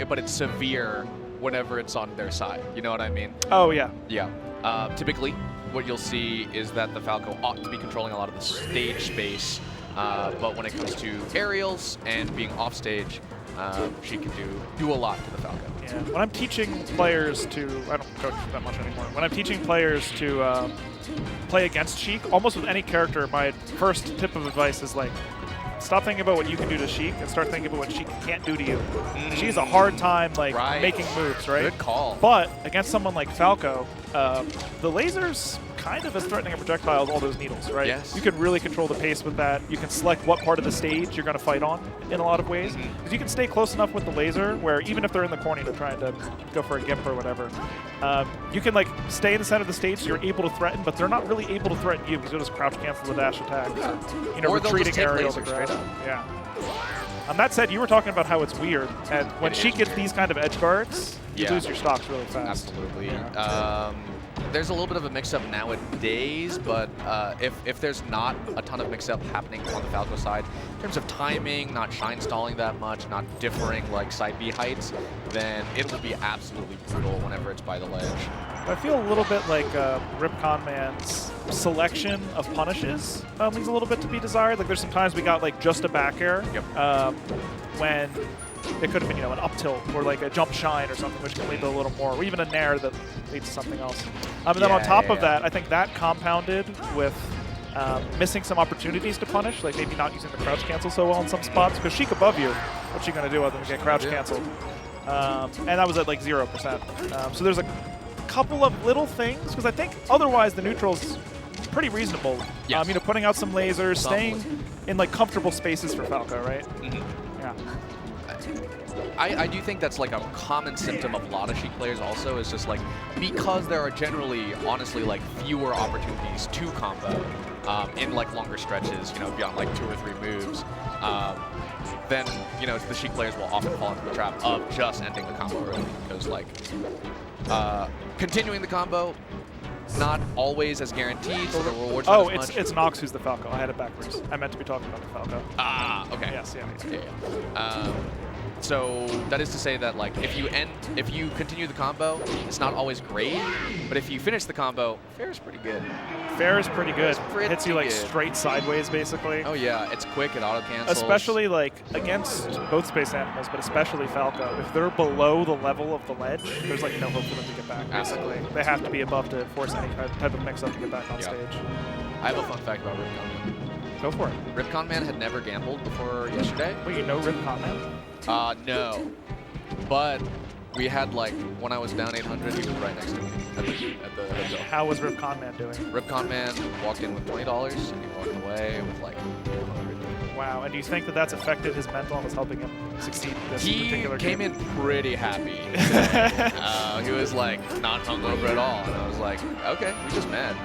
but it's severe whenever it's on their side. You know what I mean? Oh, yeah. Yeah. Typically, what you'll see is that the Falco ought to be controlling a lot of the stage space, but when it comes to aerials and being off stage, she can do a lot to the Falco. Yeah. When I'm teaching players to, I don't coach that much anymore. When I'm teaching players to play against Sheik, almost with any character, my first tip of advice is like, stop thinking about what you can do to Sheik and start thinking about what Sheik can't do to you. She has a hard time like making moves, right? Good call. But against someone like Falco, the laser's kind of as threatening a projectile as all those needles, right? Yes. You can really control the pace with that. You can select what part of the stage you're going to fight on in a lot of ways. Because you can stay close enough with the laser where even if they're in the corner and trying to go for a gimp or whatever, you can like stay in the center of the stage so you're able to threaten, but they're not really able to threaten you because you'll just crouch cancel the dash attack. You know, or retreating aerial straight grab. up. Yeah. That said, you were talking about how it's weird, and when Sheik gets these kind of edge guards, you lose your stocks really fast. Absolutely. Yeah. There's a little bit of a mix-up nowadays, but if there's not a ton of mix-up happening on the Falco side, in terms of timing, not shine stalling that much, not differing like side B heights, then it will be absolutely brutal whenever it's by the ledge. I feel a little bit like RIPConMan's selection of punishes leaves a little bit to be desired. Like there's some times we got like just a back air when it could have been, you know, an up tilt or like a jump shine or something, which can lead to a little more, or even a nair that leads to something else. And then on top of that, I think that compounded with missing some opportunities to punish, like maybe not using the crouch cancel so well in some spots, because Sheik above you, what's she going to do other than get crouch canceled? And that was at like 0%. So there's a couple of little things, because I think otherwise the neutral's pretty reasonable. Yes. You know, putting out some lasers, staying in like comfortable spaces for Falco, right? Yeah. I do think that's like a common symptom of a lot of Sheik players also, is just like, because there are generally, honestly, like fewer opportunities to combo in like longer stretches, you know, beyond like 2 or 3 moves, then, you know, the Sheik players will often fall into the trap of just ending the combo early, because like, continuing the combo, not always as guaranteed, so the rewards not as much. It's Knox who's the Falco. I had it backwards. I meant to be talking about the Falco. Ah, okay. Yes, so that is to say that like if you continue the combo, it's not always great, but if you finish the combo, fair is pretty good. Fair is pretty good. Pretty hits you like good. Straight sideways basically. Oh yeah, it's quick, it auto cancels. Especially like against both space animals, but especially Falco. If they're below the level of the ledge, there's like no hope for them to get back. Basically, they have to be above to force any type of mix-up to get back on stage. I have a fun fact about RIPConMan. Go for it. RIPConMan had never gambled before yesterday. Wait, you know RIPConMan? No. But we had like, when I was down 800, he was right next to me at the hotel. How was RIPConMan doing? RIPConMan walked in with $20 and he walked away with like 400. Wow, and do you think that that's affected his mental and was helping him succeed in this particular game? He came in pretty happy. He was like not hungover at all, and I was like, okay, we just met.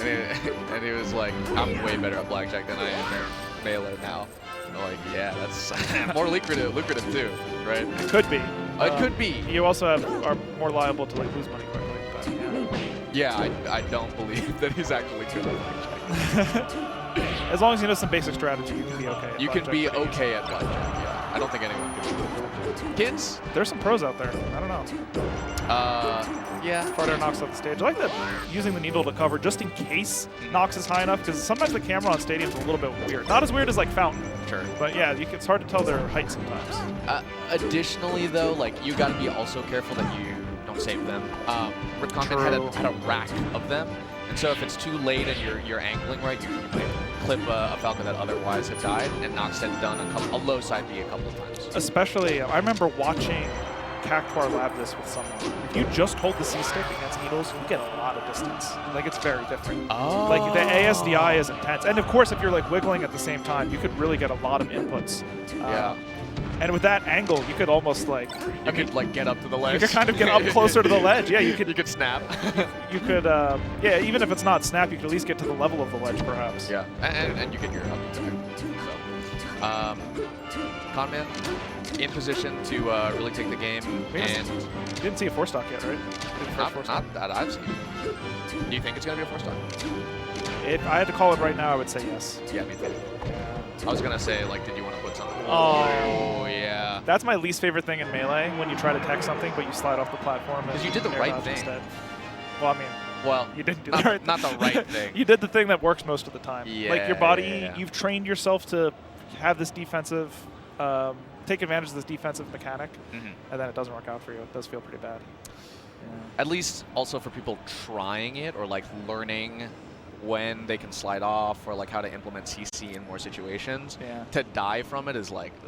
And he was like, I'm way better at blackjack than I am at Mailer now. I'm like, yeah, that's more lucrative too, right? It could be. It could be. You also are more liable to like lose money quickly. But, yeah, I don't believe that he's actually good at blackjack. As long as you know some basic strategy, you can be okay. You can be okay at blackjack, yeah. I don't think anyone can be good at blackjack. Kids? There's some pros out there. I don't know. Yeah. Farther Knox off the stage. I like that using the needle to cover just in case Knox is high enough, because sometimes the camera on stadium is a little bit weird. Not as weird as like Fountain. Sure. But yeah, it's hard to tell their height sometimes. Additionally, though, like you got to be also careful that you don't save them. RIPConMan had a rack of them, and so if it's too late and you're angling right, you might clip a Falcon that otherwise had died, and Knox had done a low side B a couple of times. Especially, I remember watching Cactuar lab this with someone. If you just hold the C-stick against needles, you get a lot of distance. Like, it's very different. Oh. Like, the ASDI is intense. And, of course, if you're, like, wiggling at the same time, you could really get a lot of inputs. Yeah. And with that angle, you could almost, like... You could, like, get up to the ledge. You could kind of get up closer to the ledge. Yeah, you could... You could snap. You could, yeah, even if it's not snap, you could at least get to the level of the ledge, perhaps. Yeah, and you get your up attack. So, Conman in position to really take the game. And you didn't see a 4-stock yet, right? Not that I've seen. Do you think it's going to be a 4-stock? If I had to call it right now, I would say yes. Yeah, me too. I was going to say, like, did you want to put something? Oh, yeah. Yeah. That's my least favorite thing in Melee, when you try to tech something, but you slide off the platform. Because you did the air right dodge thing. instead. Well, I mean, Well, you didn't do not, the right not the right thing. You did the thing that works most of the time. Yeah, like your body, yeah. you've trained yourself to have this defensive, take advantage of this defensive mechanic, and then it doesn't work out for you. It does feel pretty bad. Yeah. At least also for people trying it or like learning when they can slide off or like how to implement CC in more situations. Yeah. To die from it is like